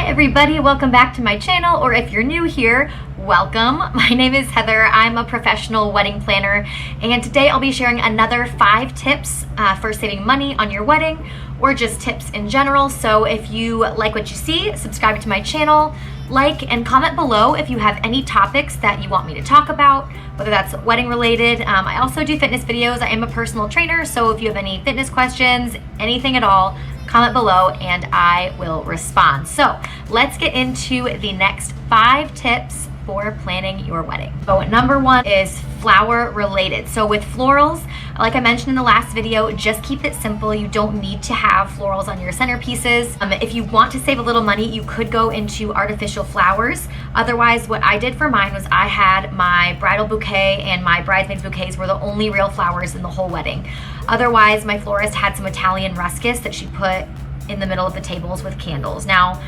everybody, welcome back to my channel, or if you're new here, welcome. My name is Heather. I'm a professional wedding planner, and today I'll be sharing another 5 tips for saving money on your wedding, or just tips in general. So if you like what you see, subscribe to my channel, like and comment below if you have any topics that you want me to talk about, whether that's wedding related. I also do fitness videos. I am a personal trainer, so if you have any fitness questions, anything at all, comment below and I will respond. So let's get into the next 5 tips for planning your wedding. So number 1 is flower related. So with florals, like I mentioned in the last video, just keep it simple. You don't need to have florals on your centerpieces. If you want to save a little money, you could go into artificial flowers. Otherwise, what I did for mine was I had my bridal bouquet and my bridesmaids bouquets were the only real flowers in the whole wedding. Otherwise, my florist had some Italian ruscus that she put in the middle of the tables with candles. Now,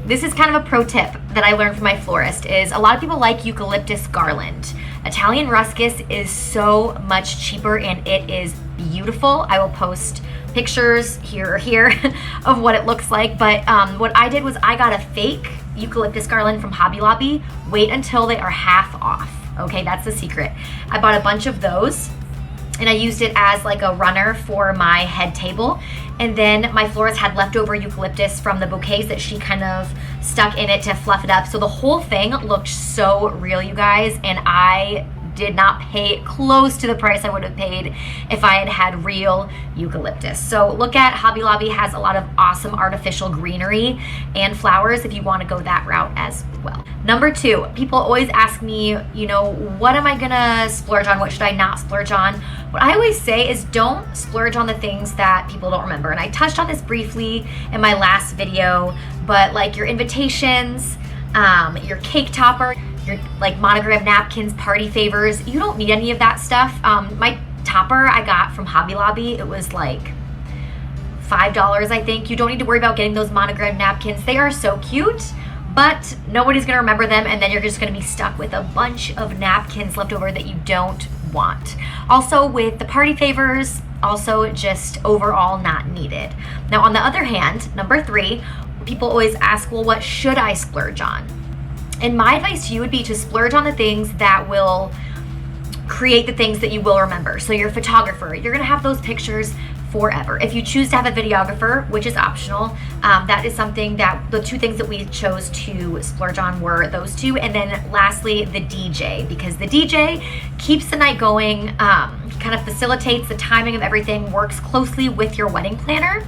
this is kind of a pro tip that I learned from my florist is a lot of people like eucalyptus garland. Italian ruscus is so much cheaper and it is beautiful. I will post pictures here or here of what it looks like, but what I did was I got a fake eucalyptus garland from Hobby Lobby. Wait until they are half off. Okay, that's the secret. I bought a bunch of those and I used it as like a runner for my head table. And then my florist had leftover eucalyptus from the bouquets that she kind of stuck in it to fluff it up. So the whole thing looked so real, you guys, and I did not pay close to the price I would have paid if I had had real eucalyptus. So look at Hobby Lobby has a lot of awesome artificial greenery and flowers if you want to go that route as well. Number 2, people always ask me, you know, what am I gonna splurge on? What should I not splurge on? What I always say is don't splurge on the things that people don't remember. And I touched on this briefly in my last video, but like your invitations, your cake topper, your like monogram napkins, party favors, you don't need any of that stuff. My topper I got from Hobby Lobby, it was like $5, I think. You don't need to worry about getting those monogram napkins. They are so cute, but nobody's gonna remember them, and then you're just gonna be stuck with a bunch of napkins left over that you don't want. Also with the party favors, also just overall not needed. Now on the other hand, number 3, people always ask, well, what should I splurge on? And my advice to you would be to splurge on the things that will create the things that you will remember. So your photographer, you're gonna have those pictures forever. If you choose to have a videographer, which is optional, that is something that the 2 things that we chose to splurge on were those 2. And then lastly, the DJ, because the DJ keeps the night going, kind of facilitates the timing of everything, works closely with your wedding planner.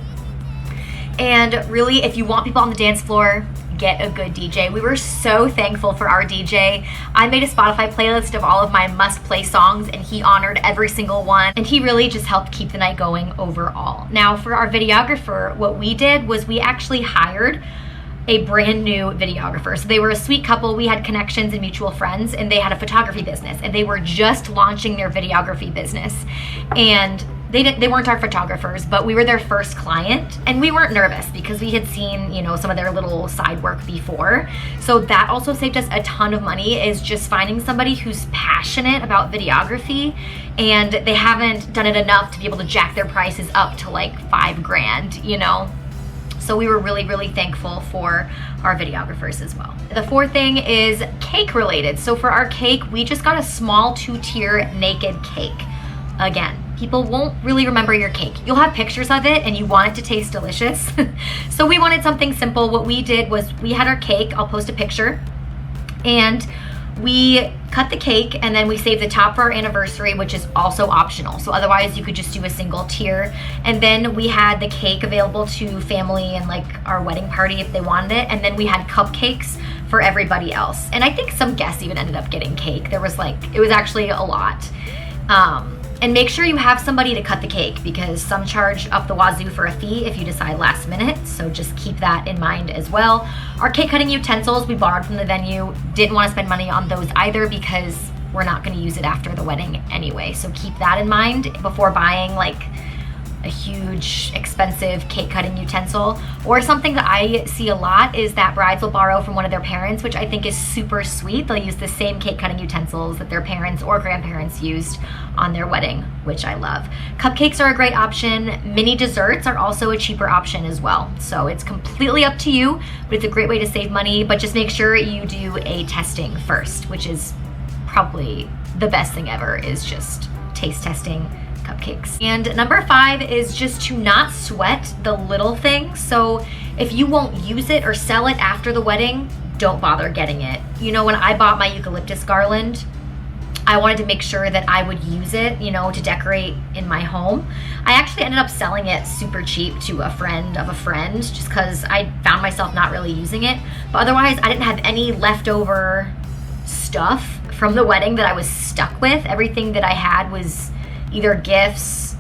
And really, if you want people on the dance floor, get a good DJ. We were so thankful for our DJ. I made a Spotify playlist of all of my must-play songs and he honored every single one, and he really just helped keep the night going overall. Now for our videographer, what we did was we actually hired a brand new videographer. So they were a sweet couple. We had connections and mutual friends, and they had a photography business, and they were just launching their videography business. And they weren't our photographers, but we were their first client, and we weren't nervous because we had seen, you know, some of their little side work before. So that also saved us a ton of money, is just finding somebody who's passionate about videography, and they haven't done it enough to be able to jack their prices up to like $5 grand, you know? So we were really, really thankful for our videographers as well. The 4th thing is cake related. So for our cake, we just got a small 2-tier naked cake. Again, people won't really remember your cake. You'll have pictures of it and you want it to taste delicious. So we wanted something simple. What we did was we had our cake, I'll post a picture, and we cut the cake and then we saved the top for our anniversary, which is also optional. So otherwise you could just do a single tier. And then we had the cake available to family and like our wedding party if they wanted it. And then we had cupcakes for everybody else. And I think some guests even ended up getting cake. There was like, it was actually a lot. And make sure you have somebody to cut the cake, because some charge up the wazoo for a fee if you decide last minute. So just keep that in mind as well. Our cake cutting utensils we borrowed from the venue. Didn't want to spend money on those either because we're not going to use it after the wedding anyway. So keep that in mind before buying like a huge expensive cake cutting utensil. Or something that I see a lot is that brides will borrow from one of their parents, which I think is super sweet. They'll use the same cake cutting utensils that their parents or grandparents used on their wedding, which I love. Cupcakes are a great option. Mini desserts are also a cheaper option as well. So it's completely up to you, but it's a great way to save money. But just make sure you do a testing first, which is probably the best thing ever, is just taste testing cupcakes. And number 5 is just to not sweat the little things. So if you won't use it or sell it after the wedding, don't bother getting it. You know, when I bought my eucalyptus garland, I wanted to make sure that I would use it, you know, to decorate in my home. I actually ended up selling it super cheap to a friend of a friend, just because I found myself not really using it. But otherwise, I didn't have any leftover stuff from the wedding that I was stuck with. Everything that I had was either gifts.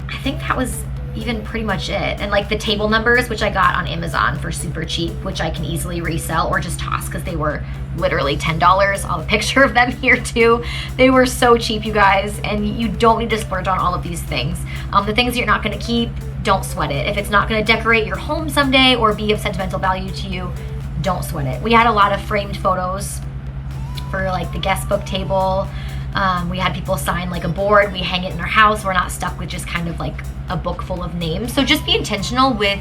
I think that was even pretty much it. And like the table numbers, which I got on Amazon for super cheap, which I can easily resell or just toss because they were literally $10. I'll have a picture of them here too. They were so cheap, you guys, and you don't need to splurge on all of these things. The things you're not gonna keep, don't sweat it. If it's not gonna decorate your home someday or be of sentimental value to you, don't sweat it. We had a lot of framed photos for like the guest book table. We had people sign like a board. We hang it in our house. We're not stuck with just kind of like a book full of names. So just be intentional with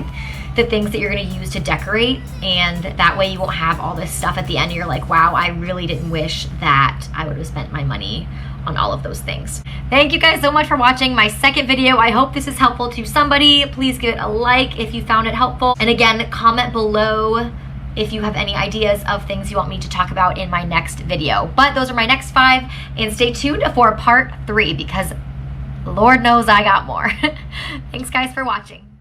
the things that you're going to use to decorate, and that way you won't have all this stuff at the end. You're like, wow, I really didn't wish that I would have spent my money on all of those things. Thank you guys so much for watching my second video. I hope this is helpful to somebody. Please give it a like if you found it helpful. And again, comment below if you have any ideas of things you want me to talk about in my next video. But those are my next 5, and stay tuned for part 3 because Lord knows I got more. Thanks guys for watching.